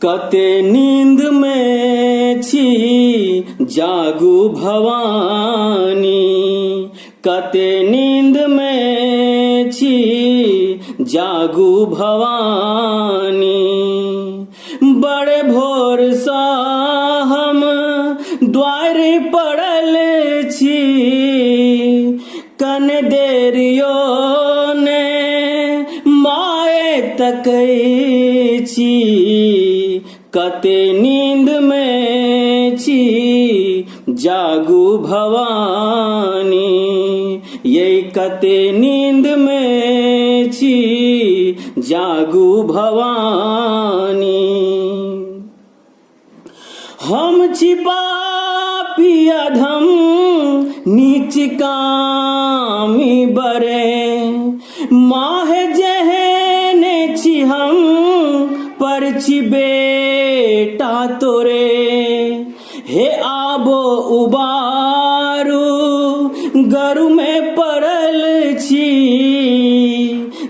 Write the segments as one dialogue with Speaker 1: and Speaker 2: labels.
Speaker 1: कते नींद में छी जागू भवानी, कते नींद में छी जागू भवानी। बड़े भोर सा हम द्वार पड़ल छी, कन देरियो ने माए तकै छी। कते नींद में छी जागू भवानी, ये कते नींद में छी जागू भवानी। हम छी पापी अधम नीच कामी बरे, माहे जेहने छी हम पर छी बेटा तोरे। हे आबो उबारू गरु में पड़ल छी,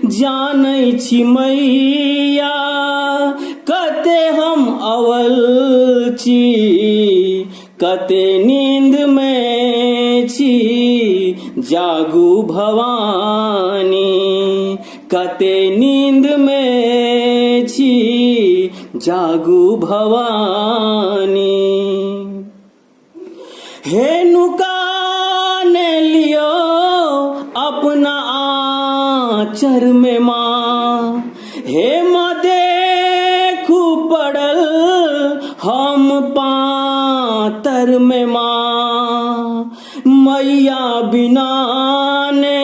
Speaker 1: जानै छी मैया कते हम अवल छी। कते नींद में छी जागू भवानी, कते नींद में छी जागू भवानी। हे नुकाने लियो अपना आँचर में माँ, हे माँ देखू पड़ल हम पातर में माँ। मैया बिना ने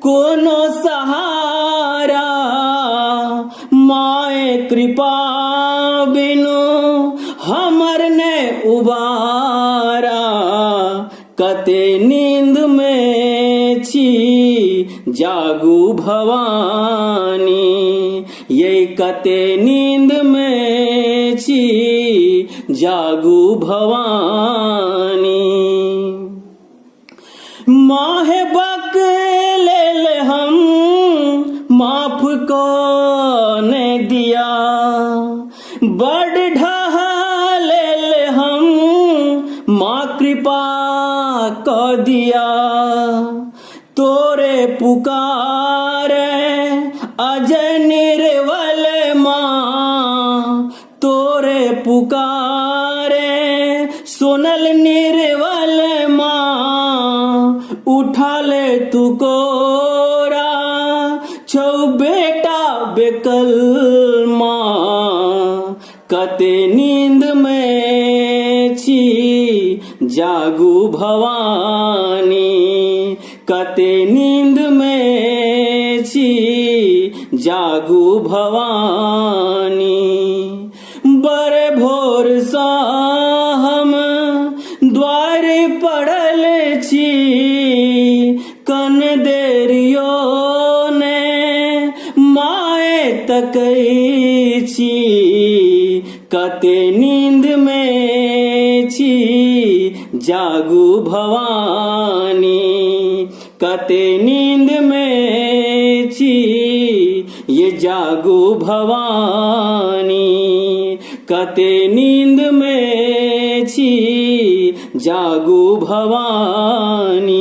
Speaker 1: कोनो सहारा, माए कृपा बिनु हमर ने उबारा। कते नींद में छी जागू भवानी, ये कते नींद में छी जागू भवानी। माहे बक ले हम माफ को ने दिया, बड़ ढहा ले हम माँ कृपा को दिया। तोरे पुकारे अजय निर्वल माँ, तोरे पुकारे सोनल निर्वल माँ। उठा ले तू कोरा छौ बेटा बेकल माँ। कते नींद में छी जागू भवानी, कते नींद में छी जागू भवानी। बड़े भोर सा हम द्वार पड़ल छी, कन देरियो ने माए तकै छी। कते नींद में छी जागू भवानी, कते नींद में छी ये जागू भवानी। कते नींद में छी जागू भवानी,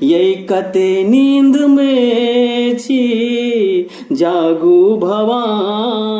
Speaker 1: ये कते नींद में छी जागू भवानी।